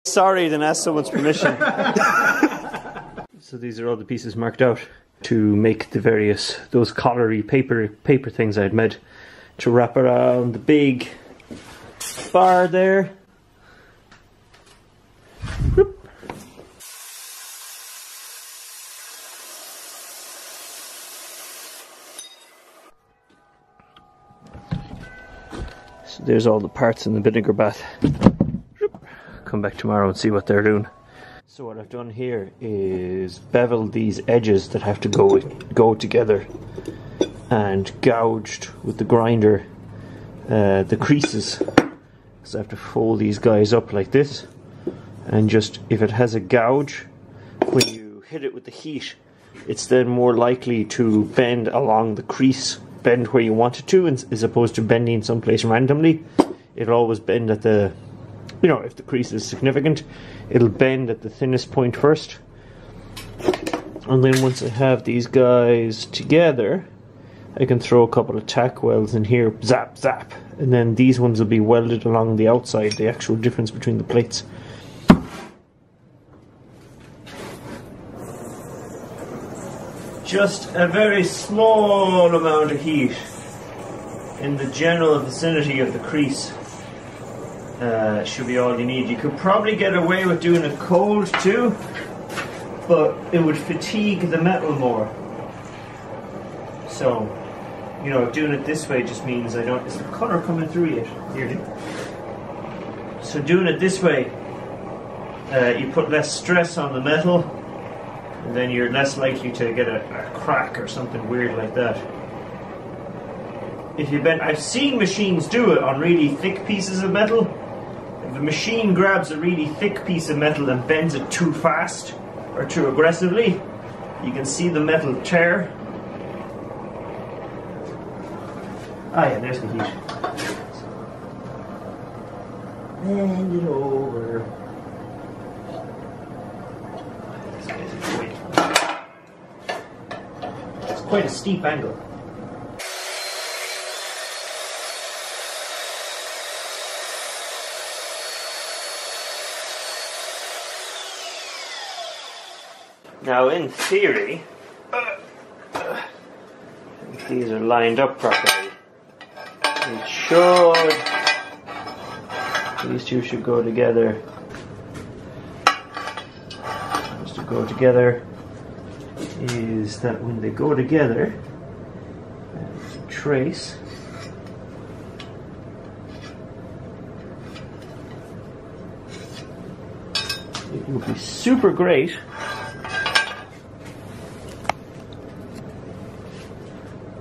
Sorry, then ask someone's permission. So these are all the pieces marked out to make the various, those collary paper things I had made to wrap around the big bar there. Whoop. So there's all the parts in the vinegar bath. Come back tomorrow and see what they're doing. So what I've done here is beveled these edges that have to go together, and gouged with the grinder the creases. So I have to fold these guys up like this, and just, if it has a gouge, when you hit it with the heat, it's then more likely to bend along the crease, bend where you want it to, as opposed to bending someplace randomly. It'll always bend at the, you know, if the crease is significant, it'll bend at the thinnest point first. And then once I have these guys together, I can throw a couple of tack welds in here, zap, zap, and then these ones will be welded along the outside, the actual difference between the plates. Just a very small amount of heat in the general vicinity of the crease should be all you need. You could probably get away with doing it cold too, but it would fatigue the metal more. So, you know, doing it this way just means I don't... Is the colour coming through yet? Here. So doing it this way, you put less stress on the metal, and then you're less likely to get a crack or something weird like that. If you bend... I've seen machines do it on really thick pieces of metal. If a machine grabs a really thick piece of metal and bends it too fast or too aggressively, you can see the metal tear. Ah yeah, there's the heat. Bend it over. It's quite a steep angle. Now in theory, if these are lined up properly, it should, these two should go together. Just to go together is that when they go together, trace, it would be super great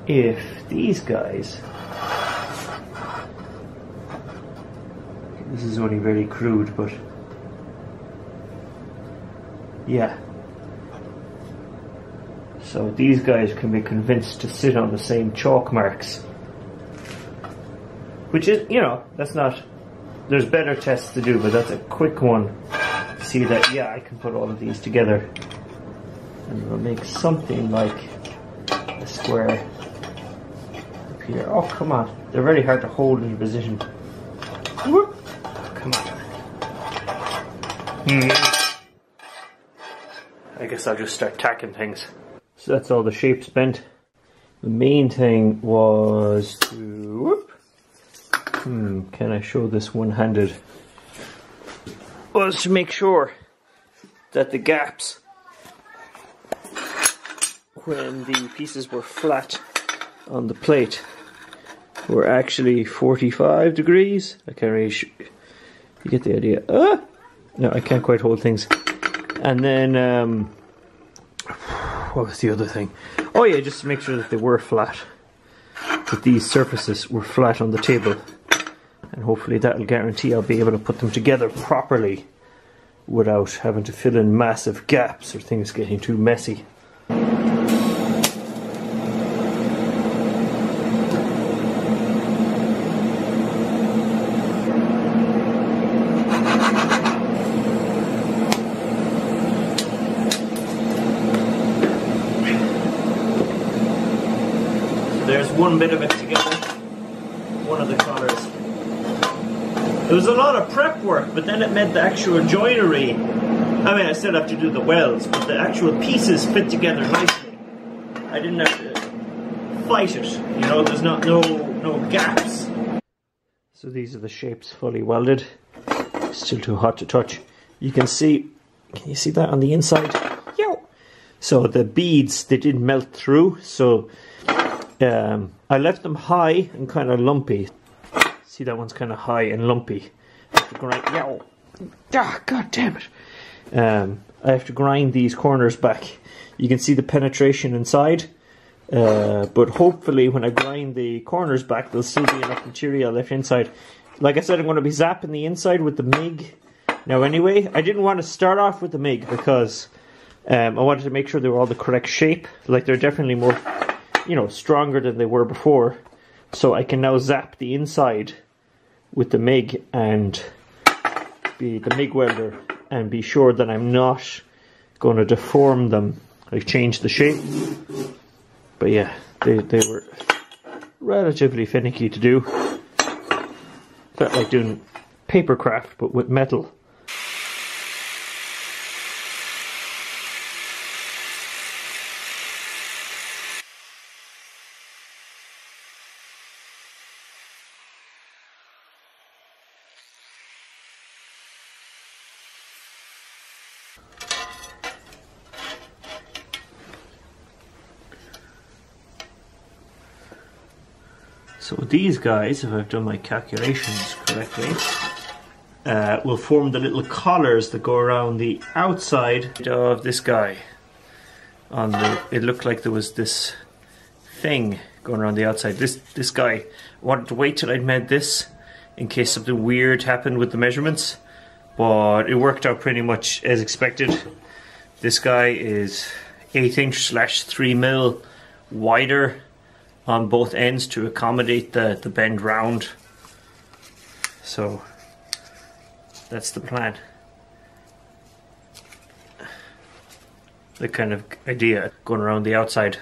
if these guys, this is only very crude, but yeah, so these guys can be convinced to sit on the same chalk marks, which is, you know, that's not, there's better tests to do, but that's a quick one to see that, yeah, I can put all of these together and it'll make something like a square. Here. Oh, come on. They're very hard to hold into position. Whoop. Come on. I guess I'll just start tacking things. So that's all the shapes bent. The main thing was to... Whoop. Can I show this one-handed? Was to make sure that the gaps, when the pieces were flat on the plate, were actually 45 degrees. I can't really you get the idea. No, I can't quite hold things. And then what was the other thing? Oh yeah, just to make sure that they were flat, that these surfaces were flat on the table, and hopefully that'll guarantee I'll be able to put them together properly without having to fill in massive gaps or things getting too messy. There's one bit of it together, one of the colours. It was a lot of prep work, but then it meant the actual joinery. I mean, I still have to do the welds, but the actual pieces fit together nicely. I didn't have to fight it, you know, there's no gaps. So these are the shapes fully welded. Still too hot to touch. You can see you see that on the inside? Yo! So the beads, they didn't melt through, so I left them high and kind of lumpy. See, that one's kind of high and lumpy. I have to grind, yow! Ah, God damn it! I have to grind these corners back. You can see the penetration inside, but hopefully when I grind the corners back, there'll still be enough material left inside. Like I said, I'm going to be zapping the inside with the MIG. Now anyway, I didn't want to start off with the MIG because I wanted to make sure they were all the correct shape. Like, they're definitely more, you know, stronger than they were before. So I can now zap the inside with the MIG and be the MIG welder and be sure that I'm not going to deform them, like change the shape. But yeah, they were relatively finicky to do. Felt like doing paper craft but with metal. So these guys, if I've done my calculations correctly, will form the little collars that go around the outside of this guy. It looked like there was this thing going around the outside. This guy, I wanted to wait till I'd made this in case something weird happened with the measurements, but it worked out pretty much as expected. This guy is 8"/3mm wider on both ends to accommodate the bend round. So that's the plan. The kind of idea going around the outside.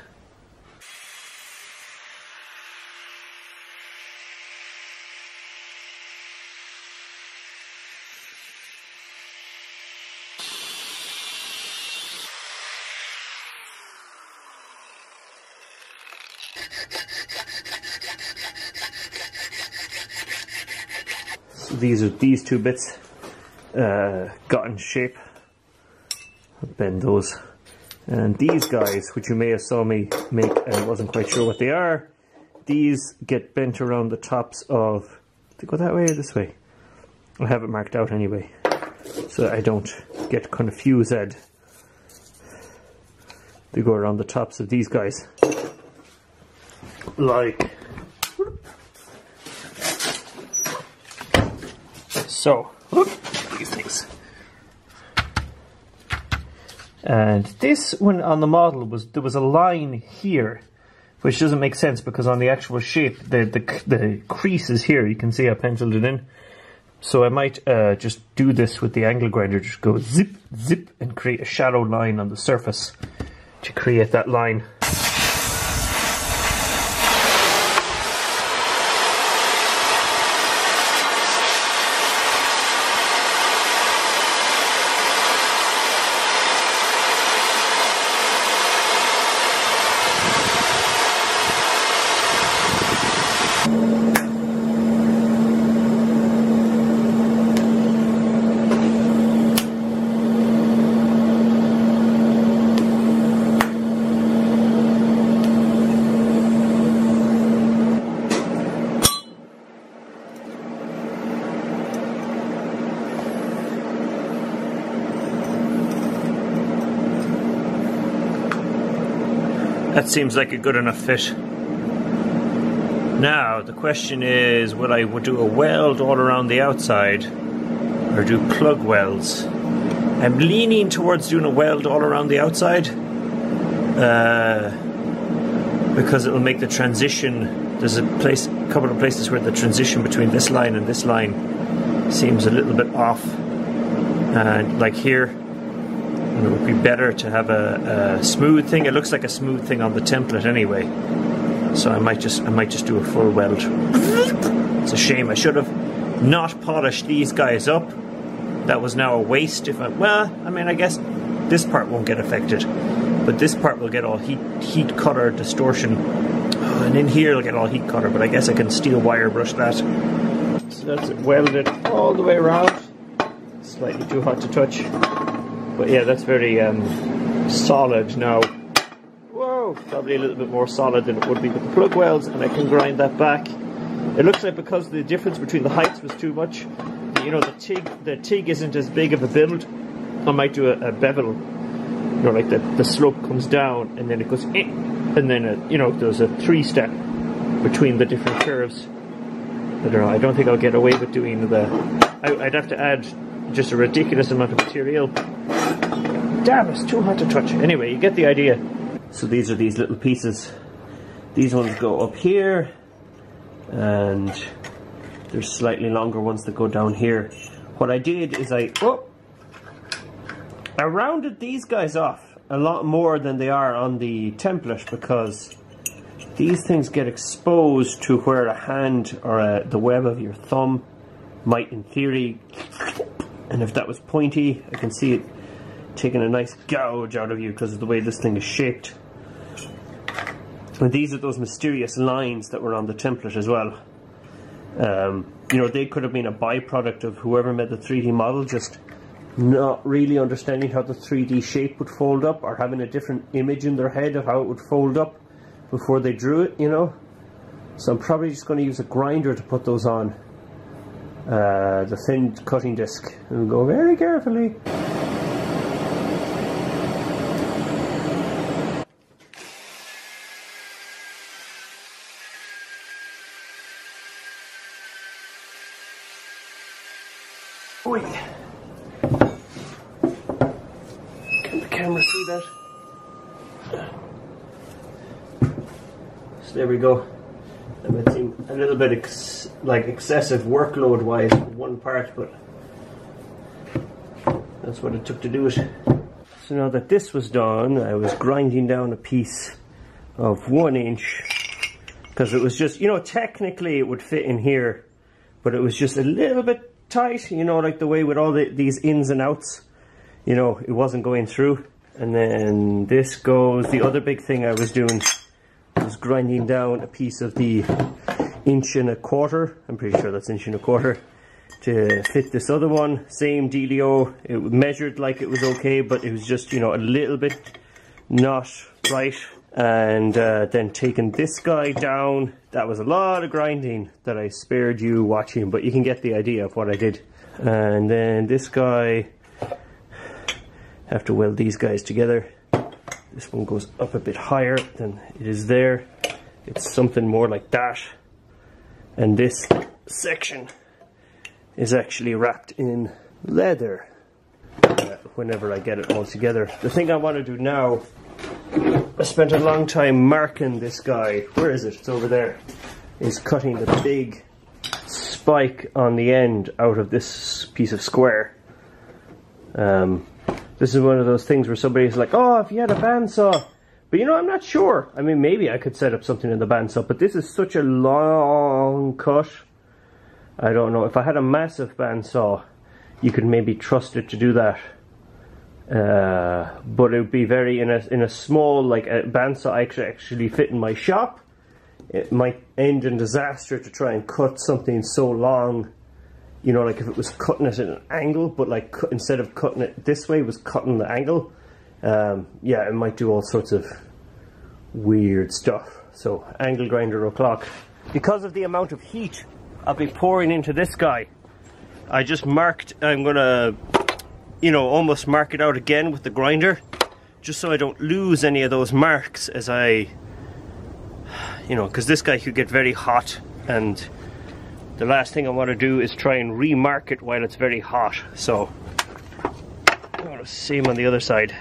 These two bits got in shape. I'll bend those, and these guys, which you may have saw me make and I wasn't quite sure what they are, these get bent around the tops of, they go that way or this way? I have it marked out anyway, so that I don't get confused. They go around the tops of these guys, like so. These things. And this one on the model there was a line here, which doesn't make sense because on the actual shape the crease is here. You can see I penciled it in. So I might just do this with the angle grinder, just go zip zip and create a shallow line on the surface to create that line. That seems like a good enough fit. Now the question is, will I do a weld all around the outside or do plug welds? I'm leaning towards doing a weld all around the outside because it will make the transition. There's a couple of places where the transition between this line and this line seems a little bit off, and like here. And it would be better to have a smooth thing. It looks like a smooth thing on the template anyway, so I might just do a full weld. It's a shame. I should have not polish these guys up. That was now a waste. If well, I mean, I guess this part won't get affected, but this part will get all heat cutter distortion, and in here it'll get all heat cutter. But I guess I can steel wire brush that. So that's it welded all the way around. Slightly too hot to touch, but yeah, that's very solid now. Whoa, probably a little bit more solid than it would be with the plug welds, and I can grind that back. It looks like because the difference between the heights was too much, you know, the TIG isn't as big of a build. I might do a bevel, you know, like the slope comes down and then it goes in, and then you know, there's a 3-step between the different curves. I don't know, I don't think I'll get away with doing I'd have to add just a ridiculous amount of material. Damn, it's too hot to touch. Anyway, you get the idea. So these are these little pieces. These ones go up here, and there's slightly longer ones that go down here. What I did is I rounded these guys off a lot more than they are on the template, because these things get exposed to where a hand or the web of your thumb might, in theory, and if that was pointy, I can see it taking a nice gouge out of you because of the way this thing is shaped. And these are those mysterious lines that were on the template as well. You know, they could have been a byproduct of whoever made the 3D model just not really understanding how the 3D shape would fold up, or having a different image in their head of how it would fold up before they drew it, you know. So I'm probably just going to use a grinder to put those on. The thin cutting disc, and go very carefully. Oi. Can the camera see that? So there we go. It might seem a little bit like excessive workload wise for one part, but that's what it took to do it. So now that this was done, I was grinding down a piece of 1 inch, because it was just, you know, technically it would fit in here, but it was just a little bit tight, you know, like the way with all these ins and outs, you know, it wasn't going through. And then this goes, the other big thing I was doing was grinding down a piece of the 1.25 inches, I'm pretty sure that's 1.25 inches, to fit this other one. Same dealio, it measured like it was okay, but it was just, you know, a little bit not right. And then taking this guy down, that was a lot of grinding that I spared you watching, but you can get the idea of what I did. And then this guy, have to weld these guys together. This one goes up a bit higher than it is there. It's something more like that. And this section is actually wrapped in leather whenever I get it all together. The thing I want to do now, I spent a long time marking this guy. Where is it? It's over there. Is cutting the big spike on the end out of this piece of square. This is one of those things where somebody's like, oh, if you had a bandsaw. But you know, I'm not sure. I mean, maybe I could set up something in the bandsaw, but this is such a long cut. I don't know. If I had a massive bandsaw, you could maybe trust it to do that. But it would be very, in a small, like a bandsaw I could actually fit in my shop. It might end in disaster to try and cut something so long. You know, like if it was cutting it at an angle, but like instead of cutting it this way, it was cutting the angle. Yeah, it might do all sorts of weird stuff. So, angle grinder o'clock. Because of the amount of heat I'll be pouring into this guy, I just marked, I'm gonna, you know, almost mark it out again with the grinder, just so I don't lose any of those marks as I, you know, because this guy could get very hot, and the last thing I want to do is try and remark it while it's very hot. So, same on the other side.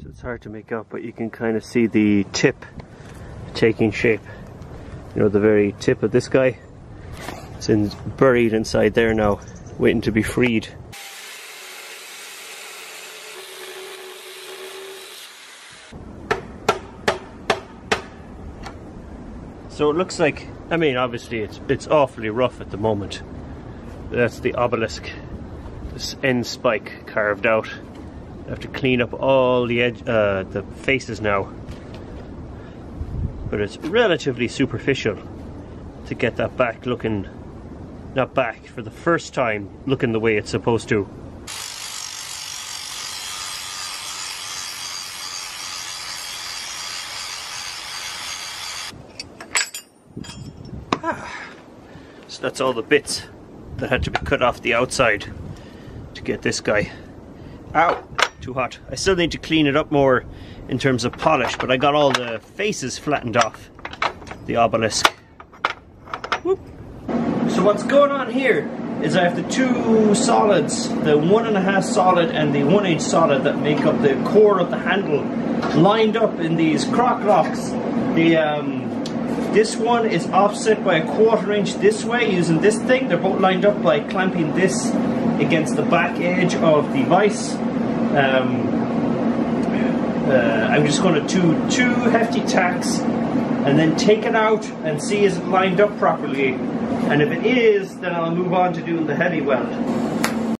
So it's hard to make out, but you can kind of see the tip taking shape. You know, the very tip of this guy. It's buried inside there now, waiting to be freed. So it looks like, I mean, obviously it's awfully rough at the moment. That's the obelisk, this end spike carved out. I have to clean up all the the faces now. But it's relatively superficial to get that back looking, not back, for the first time looking the way it's supposed to. So that's all the bits that had to be cut off the outside to get this guy. Ow! Too hot. I still need to clean it up more in terms of polish, but I got all the faces flattened off the obelisk. Whoop. So what's going on here is I have the two solids, the 1.5 solid and the 1 inch solid that make up the core of the handle, lined up in these croc locks. This one is offset by 1/4 inch this way using this thing. They're both lined up by clamping this against the back edge of the vise. I'm just going to do 2 hefty tacks and then take it out and see is it lined up properly. And if it is, then I'll move on to doing the heavy weld.